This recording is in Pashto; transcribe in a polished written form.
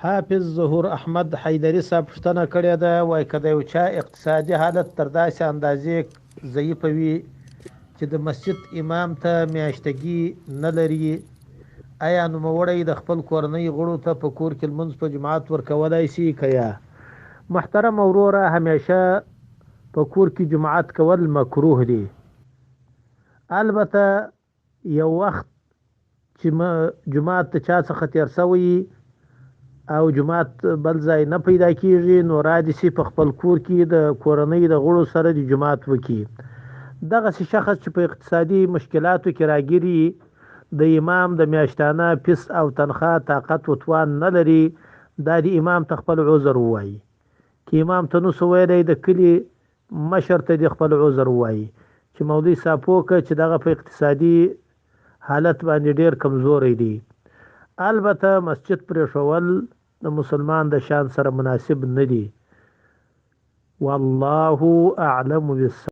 حافظ ظهور احمد حیدری صاحب پوښتنه کړې ده، وایي که د یو چا اقتصادي حالت تر داسې اندازې ضعیفه وي چې د مسجد امام ته میاشتګي نه لري، آیا نوموړی د خپل کورنۍ غړو ته په کور کې لمونځ په جماعت ورکولی شي که یا؟ محترم وروره، همیشه په کور کې جماعت کول مکروه دي. البته یو وخت چې جماعت د چا څخه تیر شوی او جماعت بل ځای نه پیدا کیږي، نو را دي سي په خپل کور کې د کورنۍ د غړو سره د جماعت وکي. دغسې شخص چې په اقتصادي مشکلاتو کې راګیري، د امام د میاشتانه فیس او تنخواه طاقت و توان نه لري، دا د امام ته خپل عذر ووایي. که امام ته نو څه ویلی، د کلي مشر ته د خپل عذر ووایي چې مولوي صاحب وکړه چې دغه په اقتصادي حالت باندې ډیر کمزوری دی. البته مسجد پرېښول د مسلمان د شان سره مناسب نه دي. والله اعلم بالصواب.